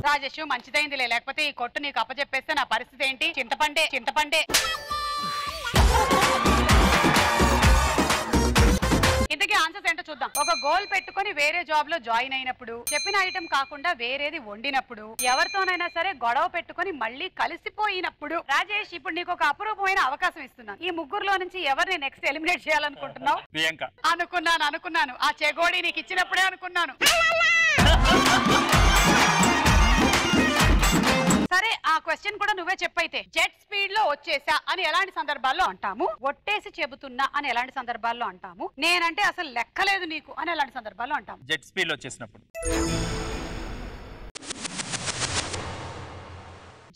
A: రాజేష్, మంచిదైందిలే, లేకపోతే ఈ కొట్టు నీకు అప్పచెప్పేస్తే నా పరిస్థితి ఏంటి? చింతపండే చింతపండే. ఇంతకీ ఆన్సర్స్ ఏంటో చూద్దాం. ఒక గోల్ పెట్టుకుని వేరే జాబ్ లో జాయిన్ అయినప్పుడు, చెప్పిన ఐటమ్ కాకుండా వేరేది వండినప్పుడు, ఎవరితోనైనా సరే గొడవ పెట్టుకుని మళ్ళీ కలిసిపోయినప్పుడు. రాజేష్, ఇప్పుడు నీకు ఒక అపురూపమైన అవకాశం ఇస్తున్నాను. ఈ ముగ్గురులో నుంచి ఎవరిని నెక్స్ట్ ఎలిమినేట్ చేయాలనుకుంటున్నావు?
E: ప్రియాంక.
A: అనుకున్నాను. ఆ చెగోడి నీకు ఇచ్చినప్పుడే అనుకున్నాను. సరే, ఆ క్వశ్చన్ కూడా నువ్వే చెప్పైతే. జెట్ స్పీడ్ లో వచ్చేసా అని ఎలాంటి సందర్భాల్లో అంటాము? ఒట్టేసి చెబుతున్నా అని ఎలాంటి సందర్భాల్లో అంటాము? నేనంటే అసలు లెక్కలేదు నీకు అని ఎలాంటి సందర్భాల్లో అంటాము?
E: జెట్ స్పీడ్ లో వచ్చేసినప్పుడు.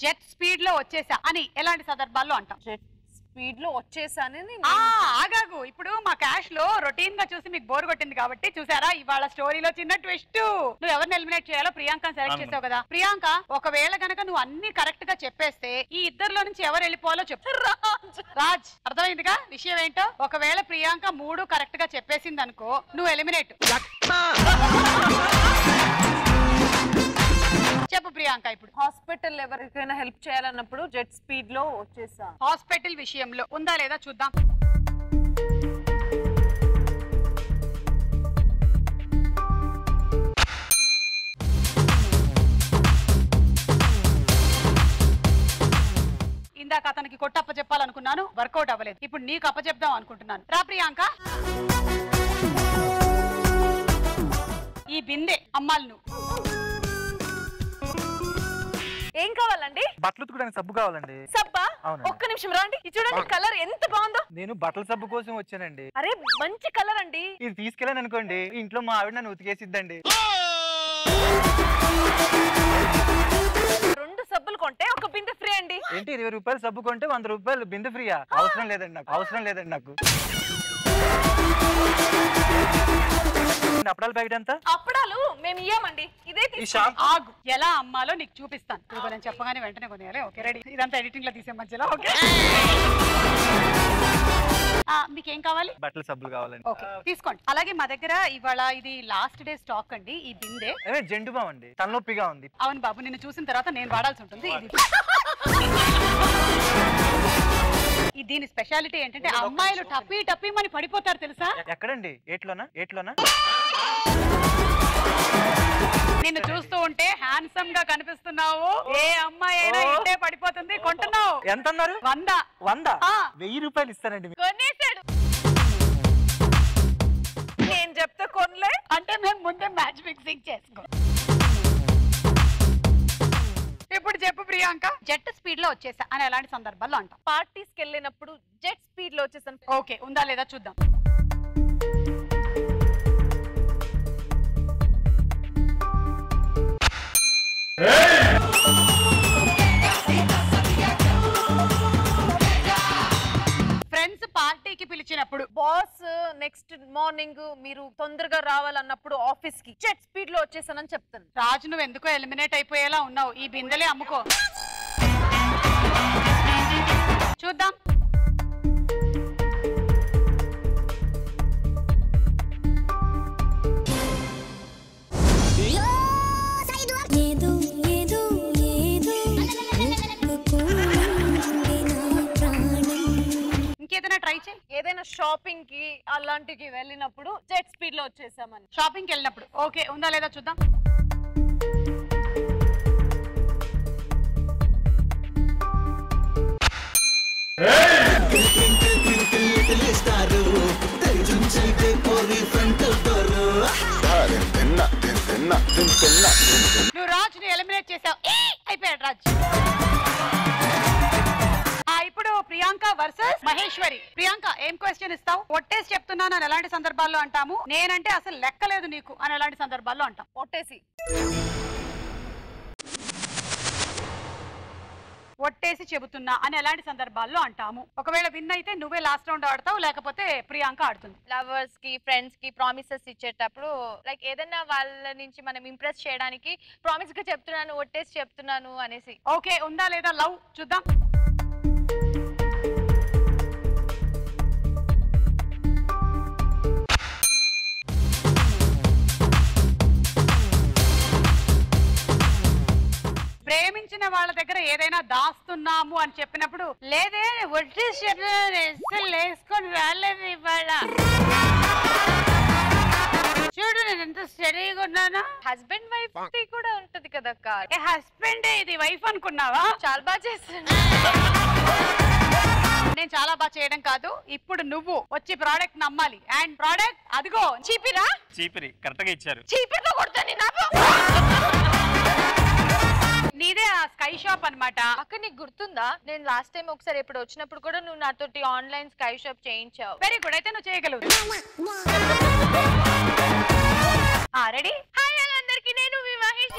A: జెట్ స్పీడ్ లో వచ్చేసా అని ఎలాంటి సందర్భాల్లో అంటాం?
F: జెట్ స్పీడ్ లో వచ్చేసానని.
A: ఆగాగు, ఇప్పుడు మా క్యాష్ లో రొటీన్ గా చూసి మీకు బోర్ కొట్టింది కాబట్టి చూసారా ఇవాళ స్టోరీలో చిన్న ట్విస్ట్. నువ్వు ఎవరిని ఎలిమినేట్ చేయాలో ప్రియాంక సెలెక్ట్ చేసావు కదా. ప్రియాంక, ఒకవేళ గనక నువ్వు అన్ని కరెక్ట్ గా చెప్పేస్తే ఈ ఇద్దరిలో నుంచి ఎవరు వెళ్ళిపోవాలో చెప్పు. రాజ్, అర్థమైందిగా విషయం ఏంటో? ఒకవేళ ప్రియాంక 3 కరెక్ట్ గా చెప్పేసింది అనుకో, నువ్వు ఎలిమినేట్. చెప్పు ప్రియాంక. ఇప్పుడు
F: హాస్పిటల్ ఎవరికైనా హెల్ప్ చేయాలన్నప్పుడు జెట్ స్పీడ్ లో వచ్చేసా.
A: హాస్పిటల్ విషయంలో ఉందా లేదా చూద్దాం. ఇందాక అతనికి కొట్టప్ప చెప్పాలనుకున్నాను, వర్కౌట్ అవ్వలేదు. ఇప్పుడు నీకు అప్ప చెప్దాం అనుకుంటున్నాను. రా ప్రియాంక. ఈ బిందె అమ్మాలి నువ్వు.
F: ఏం కావాలండి?
D: బట్టలు ఉతుకోవడానికి సబ్బు కావాలండి.
F: సబ్బా?
D: అవునండి.
F: ఒక్క నిమిషం రండి. ఇది చూడండి, కలర్ ఎంత బాగుందో.
D: నేను బట్టల సబ్బు కోసం వచ్చానండి.
F: అరే మంచి కలర్ అండి.
D: ఇది తీసుకెళ్ళాను అనుకోండి, ఇంట్లో మా ఆవిడ నన్ను ఉతికేసిద్దండి.
F: 2 సబ్బులు కొంటే ఒక బిందె ఫ్రీ అండి.
D: ఏంటి 20 రూపాయలు సబ్బు కొంటే 100 రూపాయలు బిందె ఫ్రీయా? అవసరం లేదండి నాకు. అప్పడాల ప్యాకెట్ ఎంత?
F: అప్పడాలు మేము ఇయ్యమండి, ఇదే
A: ఆగు, ఎలా అమ్మాలో నీకు చూపిస్తాను. ఇదిగో నేను చెప్పగానే వెంటనే కొనేయాలి. Okay ready. ఇదంతా ఎడిటింగ్ లో తీసే మధ్యలో. ఓకే, మీకు ఇంకేం కావాలి?
D: బట్టల సబ్బులు కావాలండి.
A: ఓకే తీసుకోండి. అలాగే మా దగ్గర ఇవాళ ఇది లాస్ట్ డే స్టాక్ అండి ఈ బిందె.
D: జెండు బామ్ అండి, తలనొప్పిగా ఉంది.
A: అవును బాబు, నిన్ను చూసిన తర్వాత నేను వాడాల్సి ఉంటుంది. దీని స్పెషాలిటీ ఏంటంటే అమ్మాయిలు టప్పి టప్పిమని పడిపోతారు తెలుసా?
D: ఎక్కడండి? ఏట్లోనా?
A: నిన్ను చూస్తూ ఉంటే హ్యాండ్సమ్ గా కనిపిస్తున్నావు. ఏ అమ్మాయి అయినా ఇంటే పడిపోతుంది. కొంటున్నావు
D: ఎంత అన్నారు?
A: 100.
D: 1000 రూపాయలు ఇస్తానండి.
F: కొనేసాడు. నేను చెప్తే కొనలే
A: అంటే మేము ముందే మ్యాచ్ ఫిక్సింగ్ చేసుకో. ఇప్పుడు చెప్పు ప్రియాంక, జెట్ స్పీడ్ లో వచ్చేసా అని ఎలాంటి సందర్భాల్లో అంటాం?
F: పార్టీస్కి వెళ్ళినప్పుడు జెట్ స్పీడ్ లో వచ్చేసాను.
A: ఓకే, ఉందా లేదా చూద్దాం. ఫ్రెండ్స్ పార్టీకి పిలిచినప్పుడు,
F: బాస్ నెక్స్ట్ మార్నింగ్ మీరు తొందరగా రావాలన్నప్పుడు ఆఫీస్ కి జెట్ స్పీడ్ లో వచ్చేసానని చెప్తాను.
A: రాజు నువ్వు ఎందుకో ఎలిమినేట్ అయిపోయేలా ఉన్నావు. ఈ బిందెలే అమ్ముకో. చూద్దాం. ఇంకేదైనా ట్రై చేయి.
F: ఏదైనా షాపింగ్ కి అలాంటికి వెళ్ళినప్పుడు జెట్ స్పీడ్ లో వచ్చేసామని.
A: షాపింగ్ కి వెళ్ళినప్పుడు ఓకే, ఉందా లేదా చూద్దాం. నువ్వు రాజుని ఎలిమినేట్ చేసావు. అయిపోయాడు రాజు. ఇప్పుడు ప్రియాంక వర్సెస్ మహేశ్వరి. ప్రియాంక ఏం క్వశ్చన్ ఇస్తావు? ఒట్టేసి చెప్తున్నాను అని ఎలాంటి సందర్భాల్లో అంటాము? నేనంటే అసలు లెక్కలేదు నీకు అని ఎలాంటి సందర్భాల్లో అంటాం? ఒట్టేసి చెబుతున్నా అని ఎలాంటి సందర్భాల్లో అంటాము? ఒకవేళ విన్ అయితే నువ్వే లాస్ట్ రౌండ్ ఆడతావు, లేకపోతే ప్రియాంక ఆడుతుంది.
R: లవర్స్ కి ఫ్రెండ్స్ కి ప్రామిసెస్ ఇచ్చేటప్పుడు లైక్ ఏదైనా వాళ్ళ నుంచి మనం ఇంప్రెస్ చేయడానికి ప్రామిస్ గా చెప్తున్నాను, ఒట్టేసి చెప్తున్నాను అనేసి.
A: ఓకే, ఉందా లేదా లవ్ చూద్దాం. ప్రేమించిన వాళ్ళ దగ్గర ఏదైనా దాస్తున్నాము అని చెప్పినప్పుడు, లేదే వేసుకొని రాలేదు ఇవాళ, చూడు నేను ఎంత స్టడీగా ఉన్నాను.
R: హస్బెండ్ వైఫ్ కూడా ఉంటది కదా అక్క.
A: హస్బెండ్ ఇది వైఫ్ అనుకున్నావా?
R: చాలా బాగా చేస్తాను.
A: నేను చాలా బాగా చేయడం కాదు, ఇప్పుడు నువ్వు వచ్చి ప్రోడక్ట్ నమ్మాలి. అండ్ ప్రోడక్ట్ అదిగో చీపిరా.
E: చీపిరి కరెక్ట్ గా ఇచ్చారు.
A: చీపిరితో కొడతాను నాకు. నీదే ఆ స్కై షాప్ అన్నమాట.
R: అక్క నీకు గుర్తుందా, నేను లాస్ట్ టైం ఒకసారి ఎప్పుడు వచ్చినప్పుడు కూడా నువ్వు నాతోటి ఆన్లైన్ స్కై షాప్ చేయించావు.
A: వెరీ గుడ్, అయితే నువ్వు చేయగలవు. రెడీ?
R: హాయ్ అందరికి, నేను మీ మహేష్.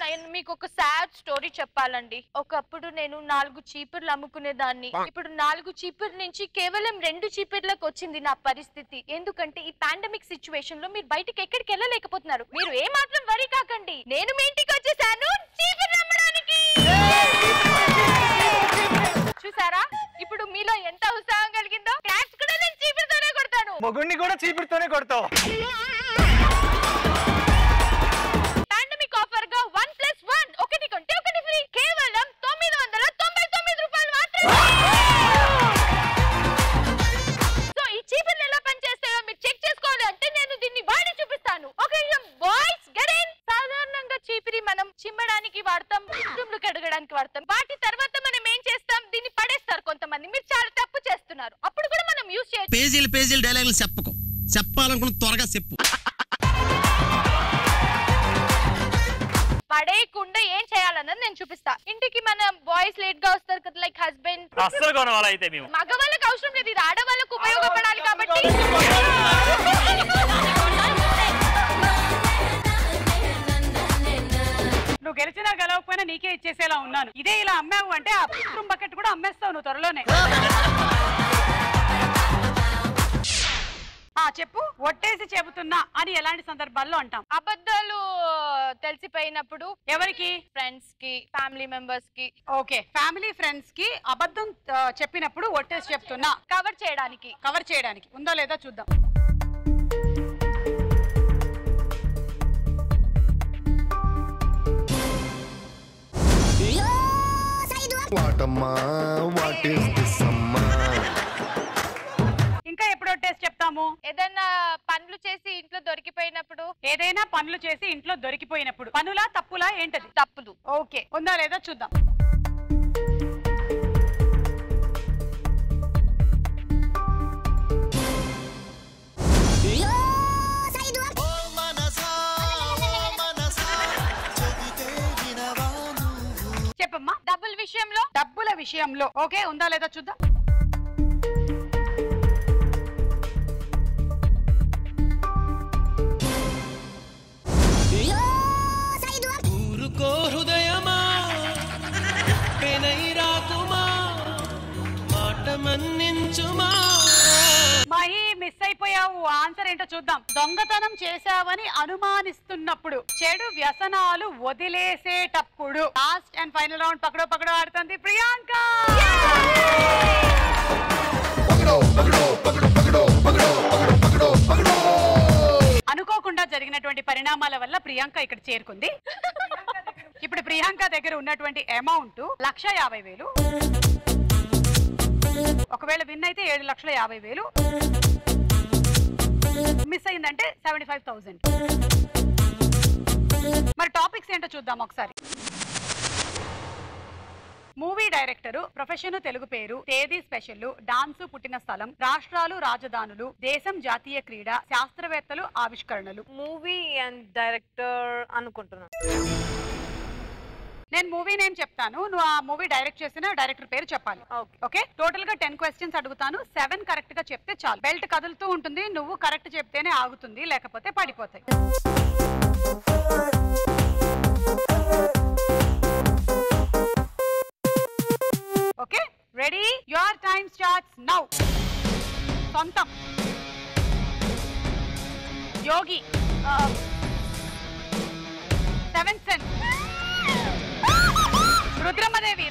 R: నేను మీకు ఒక సాడ్ స్టోరీ చెప్పాలండి. ఒకప్పుడు నేను 4 చీపుర్లు అమ్ముకునేదాన్ని. ఇప్పుడు 4 చీపుర్ నుంచి కేవలం 2 చీపుర్లకు వచ్చింది నా పరిస్థితి. ఎందుకంటే ఈ పాండమిక్ సిచ్యువేషన్ లో మీరు బయటికి ఎక్కడికి వెళ్ళలేకపోతున్నారు. మీరు ఏ మాత్రం వరి కాకండి, నేను మీ ఇంటికి వచ్చేసాను చీపుర్లు అమ్మడానికి. చూసారా ఇప్పుడు మీలో ఎంత ఉత్సాహం కలిగిందో? క్లాప్స్ కూడా నేను చీపురుతోనే కొడతాను.
D: మొగుడిని కూడా చీపురుతోనే కొడతావు.
R: పాండమిక్ ఆఫర్ గా 1+1 ఒకటి కొంటే ఒకటి ఫ్రీ. కేవలం 999 రూపాయలు మాత్రమే. సో ఈ చీపుర్లు ఎలా పనిచేస్తాయో మీరు చెక్ చేసుకోవాలి అంటే నేను దీన్ని వాడి చూపిస్తాను. Okay boys get in. సాధారణంగా చీపిరి మనం చిమ్మడానికి వాడతాం, రూమ్లు కడగడానికి వాడతాం. వాటి తర్వాత మనం ఏం చేస్తాం, దీన్ని పడేస్తారు కొంతమంది. మీరు చాలా తప్పు చేస్తున్నారు. అప్పుడు కూడా మనం యూజ్ చేయొచ్చు.
S: పేజీలు డైలాగులు చెప్పకు, చెప్పాలనుకున్న త్వరగా చెప్పు.
R: పడేయకుండా ఏం చేయాలన్నది నేను చూపిస్తా. ఇంటికి మన బాయ్స్ లేట్ గా వస్తారు కదా, లైక్ హస్బెండ్.
E: అస్సలు కొనవాలా అయితే మేము
R: మగవాళ్ళకి అవసరం లేదు, ఇది ఆడవాళ్ళకు ఉపయోగపడాలి కాబట్టి.
A: నువ్వు గెలిచినా గెలవకపోయినా నీకే ఇచ్చేసేలా ఉన్నాను. ఇదే ఇలా అమ్మావు అంటే ఆ బాత్రూమ్ బకెట్ కూడా అమ్మేస్తావు నువ్వు త్వరలోనే. చెప్పు, ఒట్టేసి చెబుతున్నా అని ఎలాంటి సందర్భాల్లో అంటాం?
R: అబద్ధాలు తెలిసిపోయినప్పుడు
A: ఎవరికి?
R: ఫ్రెండ్స్ కి, ఫ్యామిలీ మెంబర్స్ కి.
A: ఓకే, ఫ్యామిలీ ఫ్రెండ్స్ కి అబద్ధం చెప్పినప్పుడు ఒట్టేసి చెప్తున్నా.
R: కవర్ చేయడానికి.
A: కవర్ చేయడానికి ఉందా లేదా చూద్దాం. ఇంకా ఎప్పుడు ఒట్టేసి చెప్తాము?
R: ఏదైనా పనులు చేసి ఇంట్లో దొరికిపోయినప్పుడు.
A: ఏదైనా పనులు చేసి ఇంట్లో దొరికిపోయినప్పుడు. పనులా తప్పులా ఏంటది?
R: తప్పులు.
A: ఓకే, ఉందా లేదా చూద్దాం. చెప్పమ్మా.
R: డబ్బుల విషయంలో.
A: డబ్బుల విషయంలో. ఓకే, ఉందా లేదా చూద్దాం.
B: ఊరుకో హృదయమా, పెనైరాకుమా, మాట మన్నించుమా.
A: మహి మిస్ అయిపోయావు. ఆన్సర్ ఏంటో చూద్దాం. దొంగతనం చేశావని అనుమానిస్తున్నప్పుడు, చెడు వ్యసనాలు వదిలేసేటప్పుడు. లాస్ట్ అండ్ ఫైనల్ రౌండ్ పకడో పకడో ఆడుతుంది ప్రియాంక. అనుకోకుండా జరిగినటువంటి పరిణామాల వల్ల ప్రియాంక ఇక్కడ చేరుకుంది. ఇప్పుడు ప్రియాంక దగ్గర ఉన్నటువంటి అమౌంట్ 1,50,000. ఒకవేళ విన్ అయితే 7,50,000. మిస్ అయిందంటే 75,000. మరి టాపిక్స్ ఏంటో చూద్దాం ఒకసారి. మూవీ డైరెక్టరు, ప్రొఫెషన్ తెలుగు పేరు, తేదీ స్పెషల్, డాన్సు పుట్టిన స్థలం, రాష్ట్రాలు రాజధానులు, దేశం జాతీయ క్రీడ, శాస్త్రవేత్తలు, ఆవిష్కరణలు.
F: మూవీ అండ్ డైరెక్టర్ అనుకుంటున్నాను.
A: నేను మూవీ నేమ్ చెప్తాను, నువ్వు ఆ మూవీ డైరెక్ట్ చేసిన డైరెక్టర్ పేరు చెప్పాలి. ఓకే, టోటల్ గా 10 క్వశ్చన్స్ అడుగుతాను. 7 కరెక్ట్ గా చెప్తే చాలు. బెల్ట్ కదులుతూ ఉంటుంది, నువ్వు కరెక్ట్ చెప్తేనే ఆగుతుంది, లేకపోతే పడిపోతాయి. Okay, ready? Your time starts now. Sontham, Yogi, seventh sense, Rudramadevi,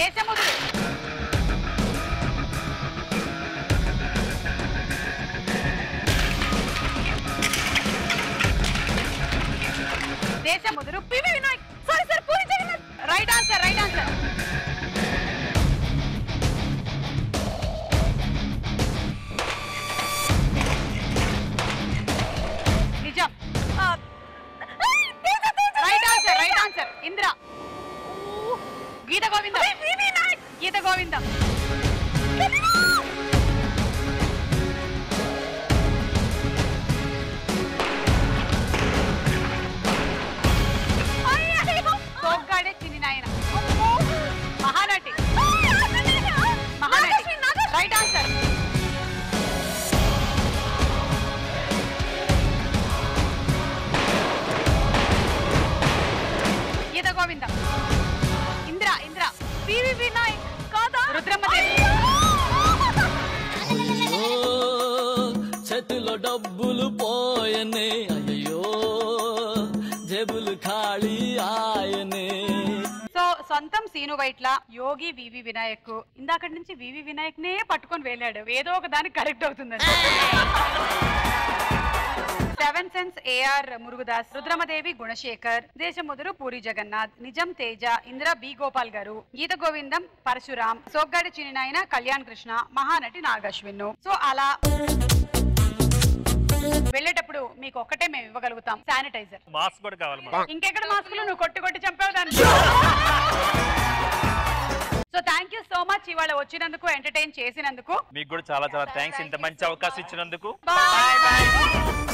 A: Desamuduru, Desamuduru, P V Vinayak. Sorry sir, Puri Jagannadh. Right answer, right answer. నిజం. Right answer, right answer. Indra, Geetha Govindam, Geetha Govindam. Soggade Chinni Nayana, Mahanati, Mahanati. Right answer. Geetha Govindam. Indra, Indra. P V Vinayak కాదా? రుద్రమదేవి.
B: చేతిలో డబ్బులు పోయనే, అయ్యో జేబులు ఖాళీ ఆయనే.
A: సో సొంతం సీను వైట్ల, యోగి వివి వినాయక్. ఇందాక నుంచి వివి వినాయక్ నే పట్టుకొని వెళ్ళాడు, ఏదో ఒక దానికి కరెక్ట్ అవుతుందండి. 7 సెన్స్ ఏఆర్ మురుగుదాస్, రుద్రమదేవి గుణశేఖర్, దేశముదురు పూరి జగన్నాథ్, నిజం తేజ, ఇంద్ర బి గోపాల్ గారు, గీత గోవిందం పరశురాం, సోగ్గాడి చిన్ననాయన కళ్యాణ్ కృష్ణ, మహానటి నాగశ్విన్. సో అలా వెళ్ళేటప్పుడు మీకు ఒక్కటే మేము ఇవ్వగలుగుతాం, శానిటైజర్.
E: మాస్క్ కూడా కావాలి.
A: ఇంకెక్కడ మాస్కులు? నువ్వు కొట్టి కొట్టి చంపావు దాన్ని. So thank you so much ఇవాళ వచ్చినందుకు, ఎంటర్టైన్ చేసినందుకు.
E: మీకు కూడా చాలా చాలా థ్యాంక్స్, ఇంత మంచి అవకాశం ఇచ్చినందుకు.
A: Bye bye.